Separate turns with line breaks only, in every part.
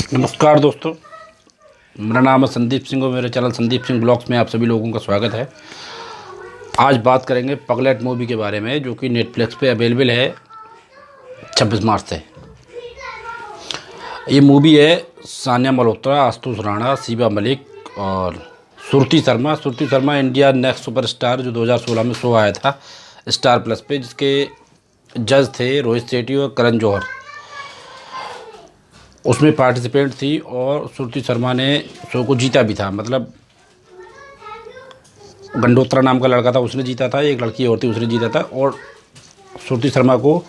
नमस्कार दोस्तों, मेरा नाम है संदीप सिंह और मेरे चैनल संदीप सिंह ब्लॉग्स में आप सभी लोगों का स्वागत है। आज बात करेंगे पगलेट मूवी के बारे में, जो कि नेटफ्लिक्स पे अवेलेबल है 26 मार्च से। ये मूवी है सानिया मल्होत्रा, आशुतोष राणा, शिवा मलिक और श्रुति शर्मा। श्रुति शर्मा इंडिया नेक्स्ट सुपरस्टार जो 2016 में शो आया था स्टार प्लस पे, जिसके जज थे रोहित शेट्टी और करण जौहर, उसमें पार्टिसिपेंट थी। और श्रुति शर्मा ने शो को जीता भी था। मतलब गंडोत्रा नाम का लड़का था, उसने जीता था, एक लड़की और थी उसने जीता था, और श्रुति शर्मा को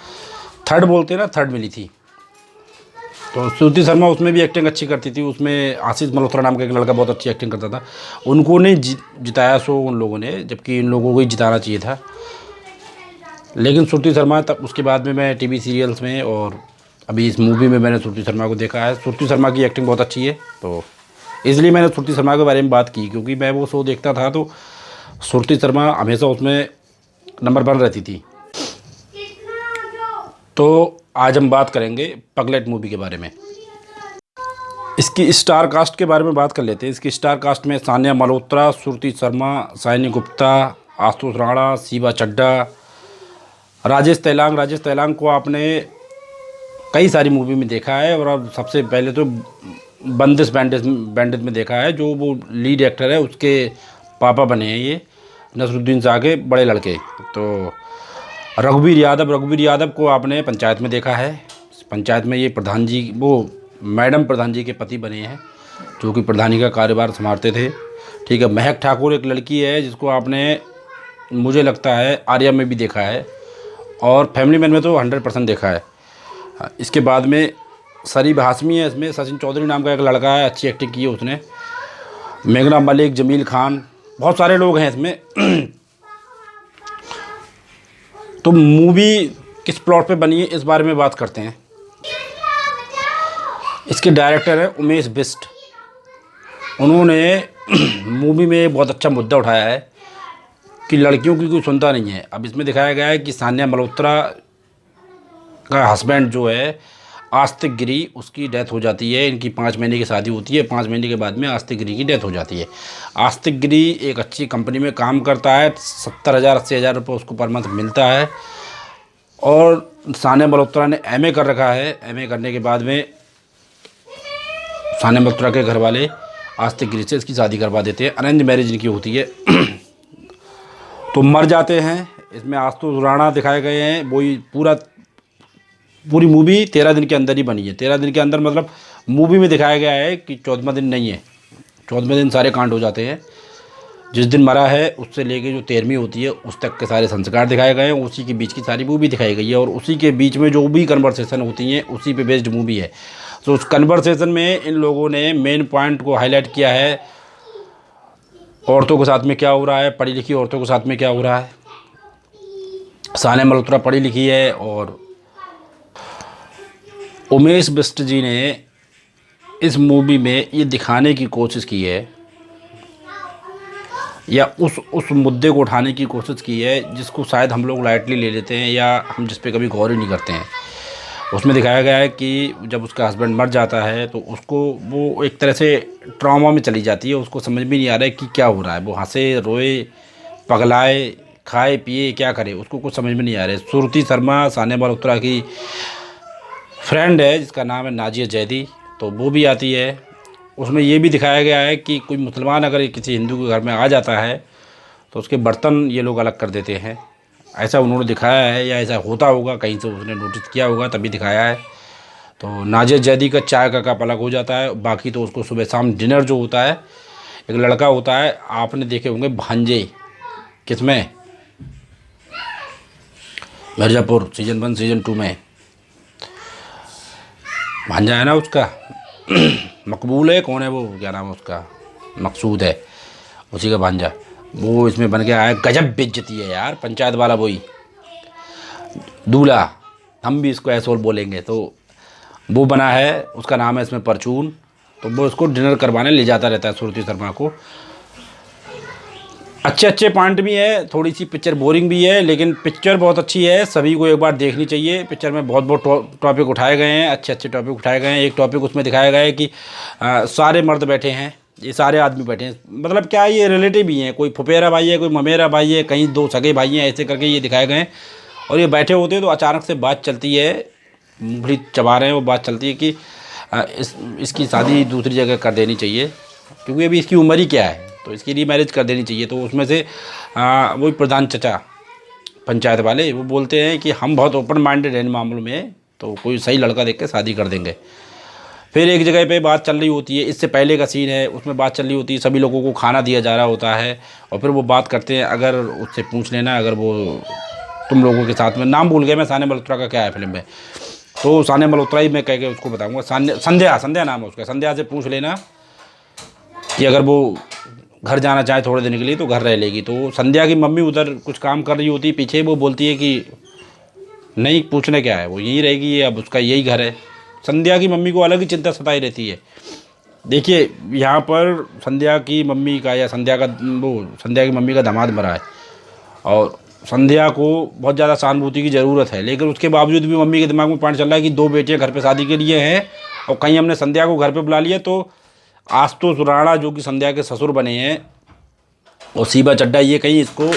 थर्ड बोलते हैं ना, थर्ड मिली थी। तो श्रुति शर्मा उसमें भी एक्टिंग अच्छी करती थी। उसमें आशीष मल्होत्रा नाम का एक लड़का बहुत अच्छी एक्टिंग करता था। उनको नहीं जिताया शो उन लोगों ने, जबकि इन लोगों को ही जिताना चाहिए था। लेकिन श्रुति शर्मा तब उसके बाद में मैं टीवी सीरियल्स में और अभी इस मूवी में मैंने श्रुति शर्मा को देखा है। श्रुति शर्मा की एक्टिंग बहुत अच्छी है, तो इसलिए मैंने श्रुति शर्मा के बारे में बात की, क्योंकि मैं वो शो देखता था तो श्रुति शर्मा हमेशा उसमें नंबर 1 रहती थी। तो आज हम बात करेंगे पगलेट मूवी के बारे में। इसकी स्टार कास्ट के बारे में बात कर लेते हैं। इसकी स्टार कास्ट में सानिया मल्होत्रा, श्रुति शर्मा, साइनी गुप्ता, आशुतोष राणा, शिवा चड्ढा, राजेश तैलांग। राजेश तैलांग को आपने कई सारी मूवी में देखा है, और अब सबसे पहले तो बंदिश बैंडिट में देखा है, जो वो लीड एक्टर है उसके पापा बने हैं ये नसरुद्दीन शाह के बड़े लड़के। तो रघुवीर यादव को आपने पंचायत में देखा है। पंचायत में ये प्रधान जी, वो मैडम प्रधान जी के पति बने हैं, जो कि प्रधानी का कार्यभार संभालते थे। ठीक है। महक ठाकुर एक लड़की है जिसको आपने, मुझे लगता है, आर्या में भी देखा है, और फैमिली मैन में तो 100% देखा है। इसके बाद में सरीब हाशमी है। इसमें सचिन चौधरी नाम का एक लड़का है, अच्छी एक्टिंग की है उसने। मेघना मलिक, जमील खान, बहुत सारे लोग हैं इसमें। तो मूवी किस प्लॉट पे बनी है इस बारे में बात करते हैं। इसके डायरेक्टर है उमेश बिष्ट। उन्होंने मूवी में बहुत अच्छा मुद्दा उठाया है कि लड़कियों की कोई सुनता नहीं है। अब इसमें दिखाया गया है कि सानिया मल्होत्रा का हस्बैंड जो है आस्तिक गिरी, उसकी डेथ हो जाती है। इनकी 5 महीने की शादी होती है, 5 महीने के बाद में आस्तिक गिरी की डेथ हो जाती है। आस्तिक गिरी एक अच्छी कंपनी में काम करता है, 70,000-80,000 रुपये उसको पर मंथ मिलता है। और सानिया मल्होत्रा ने MA कर रखा है। MA करने के बाद में सानिया मल्होत्रा के घर वाले आस्तिक गिरी से इसकी शादी करवा देते हैं। अरेंज मैरिज इनकी होती है। तो मर जाते हैं। इसमें आशुतोष राणा दिखाए गए हैं। वही पूरी मूवी 13 दिन के अंदर ही बनी है। 13 दिन के अंदर मतलब मूवी में दिखाया गया है कि 14वां दिन नहीं है, 14वें दिन सारे कांड हो जाते हैं। जिस दिन मरा है उससे लेके जो 13वीं होती है उस तक के सारे संस्कार दिखाए गए हैं। उसी के बीच की सारी मूवी दिखाई गई है, और उसी के बीच में जो भी कन्वर्सेशन होती हैं उसी पे बेस्ड मूवी है। तो उस कन्वर्सेशन में इन लोगों ने मेन पॉइंट को हाईलाइट किया है। औरतों के साथ में क्या हो रहा है, पढ़ी लिखी औरतों के साथ में क्या हो रहा है। सानिया मल्होत्रा पढ़ी लिखी है, और उमेश बिष्ट जी ने इस मूवी में ये दिखाने की कोशिश की है, या उस मुद्दे को उठाने की कोशिश की है जिसको शायद हम लोग लाइटली ले लेते हैं, या हम जिस पे कभी गौर ही नहीं करते हैं। उसमें दिखाया गया है कि जब उसका हस्बैंड मर जाता है तो उसको, वो एक तरह से ट्रॉमा में चली जाती है। उसको समझ में नहीं आ रहा है कि क्या हो रहा है। वो हंसे, रोए, पगलाए, खाए पिए, क्या करे, उसको कुछ समझ में नहीं आ रहा है। श्रुति शर्मा सानिया मल्होत्रा की फ्रेंड है जिसका नाम है नाजिया जैदी, तो वो भी आती है। उसमें ये भी दिखाया गया है कि कोई मुसलमान अगर किसी हिंदू के घर में आ जाता है तो उसके बर्तन ये लोग अलग कर देते हैं। ऐसा उन्होंने दिखाया है, या ऐसा होता होगा, कहीं से उसने नोटिस किया होगा तभी दिखाया है। तो नाजिया जैदी का चाय का कप अलग हो जाता है। बाकी तो उसको सुबह शाम डिनर जो होता है, एक लड़का होता है, आपने देखे होंगे भांजे, किसमें, मिर्ज़ापुर सीज़न 1 सीज़न 2 में भांजा है ना उसका। मकबूल है, कौन है वो, क्या नाम है उसका, मकसूद है, उसी का भांजा। वो इसमें बन के आया। गजब बेइज्जती है यार, पंचायत वाला वही दूल्हा, हम भी इसको ऐसोल बोलेंगे। तो वो बना है, उसका नाम है इसमें परचून। तो वो उसको डिनर करवाने ले जाता रहता है श्रुति शर्मा को। अच्छे अच्छे पॉइंट भी है, थोड़ी सी पिक्चर बोरिंग भी है, लेकिन पिक्चर बहुत अच्छी है, सभी को एक बार देखनी चाहिए। पिक्चर में बहुत बहुत टॉपिक उठाए गए हैं, अच्छे अच्छे टॉपिक उठाए गए हैं। एक टॉपिक उसमें दिखाया गया है कि सारे मर्द बैठे हैं, ये सारे आदमी बैठे हैं, मतलब क्या ये रिलेटिव भी हैं, कोई फुफेरा भाई है, कोई ममेरा भाई है, कहीं दो सगे भाई हैं, ऐसे करके ये दिखाए गए हैं। और ये बैठे होते हैं तो अचानक से बात चलती है, मूंगफली चबा रहे हैं, वो बात चलती है कि इसकी शादी दूसरी जगह कर देनी चाहिए, क्योंकि अभी इसकी उम्र ही क्या है, तो इसकी रीमैरिज कर देनी चाहिए। तो उसमें से वही प्रधान चचा पंचायत वाले वो बोलते हैं कि हम बहुत ओपन माइंडेड हैं इन मामलों में, तो कोई सही लड़का देख के शादी कर देंगे। फिर एक जगह पे बात चल रही होती है, इससे पहले का सीन है, उसमें बात चल रही होती है, सभी लोगों को खाना दिया जा रहा होता है, और फिर वो बात करते हैं, अगर उससे पूछ लेना, अगर वो तुम लोगों के साथ में, नाम भूल गया मैं सान्या मल्होत्रा का क्या है फिल्म में, तो सान्या मल्होत्रा ही मैं कह के उसको बताऊँगा, संध्या नाम है उसका, संध्या से पूछ लेना कि अगर वो घर जाना चाहे थोड़े दिन के लिए तो घर रह लेगी। तो संध्या की मम्मी उधर कुछ काम कर रही होती है पीछे, वो बोलती है कि नहीं पूछने क्या है, वो यहीं रहेगी, ये अब उसका यही घर है। संध्या की मम्मी को अलग ही चिंता सताई रहती है। देखिए यहाँ पर संध्या की मम्मी का या संध्या की मम्मी का दामाद मरा है, और संध्या को बहुत ज़्यादा सहानुभूति की ज़रूरत है, लेकिन उसके बावजूद भी मम्मी के दिमाग में पॉइंट चल रहा है कि 2 बेटियाँ घर पे शादी के लिए हैं, और कहीं हमने संध्या को घर पे बुला लिया तो आशुतोष राणा जो कि संध्या के ससुर बने हैं, और शिबा चड्ढा, ये कहीं इसको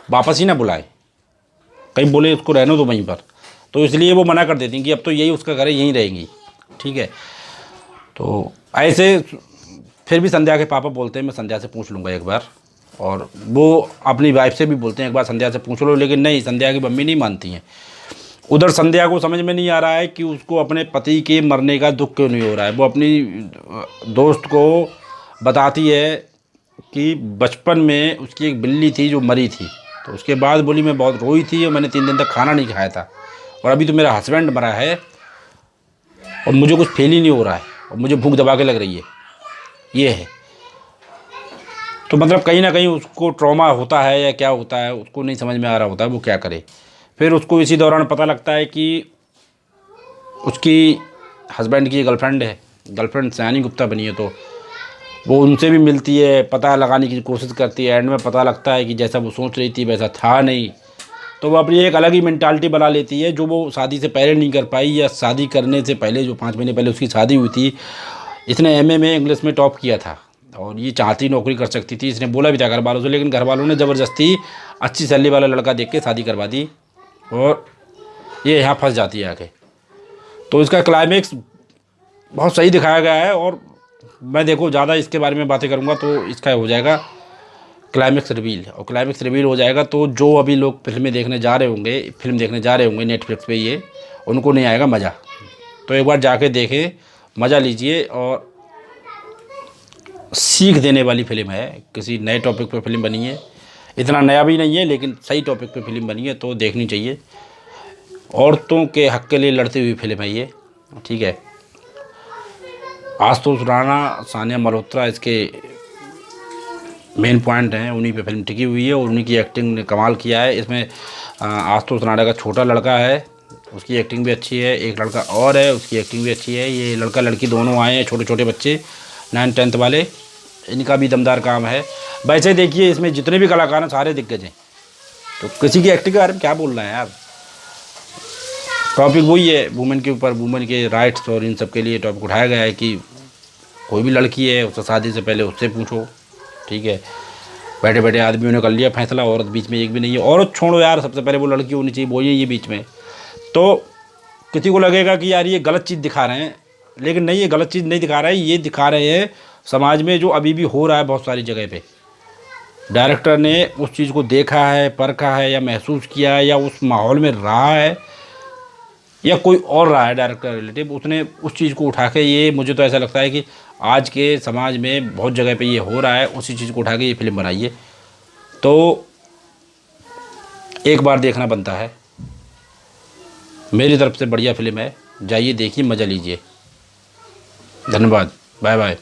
वापस ही ना बुलाए, कहीं बोले उसको रहने दो वहीं पर, तो इसलिए वो मना कर देती हैं कि अब तो यही उसका घर है, यहीं रहेंगी, ठीक है। तो ऐसे फिर भी संध्या के पापा बोलते हैं मैं संध्या से पूछ लूँगा एक बार, और वो अपनी वाइफ से भी बोलते हैं एक बार संध्या से पूछ लो, लेकिन नहीं, संध्या की मम्मी नहीं मानती हैं। उधर संध्या को समझ में नहीं आ रहा है कि उसको अपने पति के मरने का दुख क्यों नहीं हो रहा है। वो अपनी दोस्त को बताती है कि बचपन में उसकी एक बिल्ली थी जो मरी थी, तो उसके बाद बोली मैं बहुत रोई थी और मैंने 3 दिन तक खाना नहीं खाया था, और अभी तो मेरा हस्बैंड मरा है और मुझे कुछ फील ही नहीं हो रहा है और मुझे भूख दबा के लग रही है, ये है। तो मतलब कहीं ना कहीं उसको ट्रॉमा होता है या क्या होता है, उसको नहीं समझ में आ रहा होता है वो क्या करे। फिर उसको इसी दौरान पता लगता है कि उसकी हस्बैंड की गर्लफ्रेंड है, गर्लफ्रेंड सयानी गुप्ता बनी है, तो वो उनसे भी मिलती है, पता लगाने की कोशिश करती है। एंड में पता लगता है कि जैसा वो सोच रही थी वैसा था नहीं, तो वो अपनी एक अलग ही मेंटालिटी बना लेती है जो वो शादी से पहले नहीं कर पाई, या शादी करने से पहले जो 5 महीने पहले उसकी शादी हुई थी। इसने एमए में इंग्लिश में टॉप किया था और ये चाहती नौकरी कर सकती थी, इसने बोला भी था घर वालों से, लेकिन घर वालों ने ज़बरदस्ती अच्छी सैलरी वाला लड़का देख के शादी करवा दी और ये यहाँ फंस जाती है आके। तो इसका क्लाइमेक्स बहुत सही दिखाया गया है, और मैं देखो ज़्यादा इसके बारे में बातें करूँगा तो इसका हो जाएगा क्लाइमेक्स रिवील, और क्लाइमेक्स रिवील हो जाएगा तो जो अभी लोग फिल्म देखने जा रहे होंगे नेटफ्लिक्स पे, ये उनको नहीं आएगा मज़ा। तो एक बार जाके देखें, मज़ा लीजिए, और सीख देने वाली फिल्म है, किसी नए टॉपिक पे फिल्म बनी है, इतना नया भी नहीं है लेकिन सही टॉपिक पे फिल्म बनी है, तो देखनी चाहिए। औरतों के हक़ के लिए लड़ती हुई फिल्म है ये, ठीक है। आशुतोष राणा, सान्या मल्होत्रा इसके मेन पॉइंट हैं, उन्हीं पे फिल्म टिकी हुई है और उन्हीं की एक्टिंग ने कमाल किया है। इसमें आशुतोष राणा का छोटा लड़का है, उसकी एक्टिंग भी अच्छी है, एक लड़का और है उसकी एक्टिंग भी अच्छी है। ये लड़का लड़की दोनों आए हैं, छोटे छोटे बच्चे 9th 10th वाले, इनका भी दमदार काम है। वैसे देखिए इसमें जितने भी कलाकार हैं सारे दिग्गज हैं, तो किसी की एक्टिंग के बारे में क्या बोल रहे हैं यार। टॉपिक वही है वुमेन के ऊपर, वुमेन के राइट्स और इन सब के लिए टॉपिक उठाया गया है कि कोई भी लड़की है उससे शादी से पहले उससे पूछो, ठीक है। बैठे बैठे आदमियों ने कर लिया फैसला, औरत बीच में एक भी नहीं है। औरत छोड़ो यार, सबसे पहले वो लड़की होनी चाहिए, वो ये बीच में। तो किसी को लगेगा कि यार ये गलत चीज़ दिखा रहे हैं, लेकिन नहीं, ये गलत चीज़ नहीं दिखा रहे हैं, ये दिखा रहे हैं समाज में जो अभी भी हो रहा है बहुत सारी जगह पे। डायरेक्टर ने उस चीज़ को देखा है, परखा है, या महसूस किया है, या उस माहौल में रहा है, या कोई और रहा है डायरेक्टर रिलेटिव, उसने उस चीज़ को उठा के, ये मुझे तो ऐसा लगता है कि आज के समाज में बहुत जगह पे ये हो रहा है, उसी चीज़ को उठा के ये फिल्म बनाई है। तो एक बार देखना बनता है, मेरी तरफ से बढ़िया फिल्म है, जाइए देखिए, मज़ा लीजिए। धन्यवाद, बाय बाय।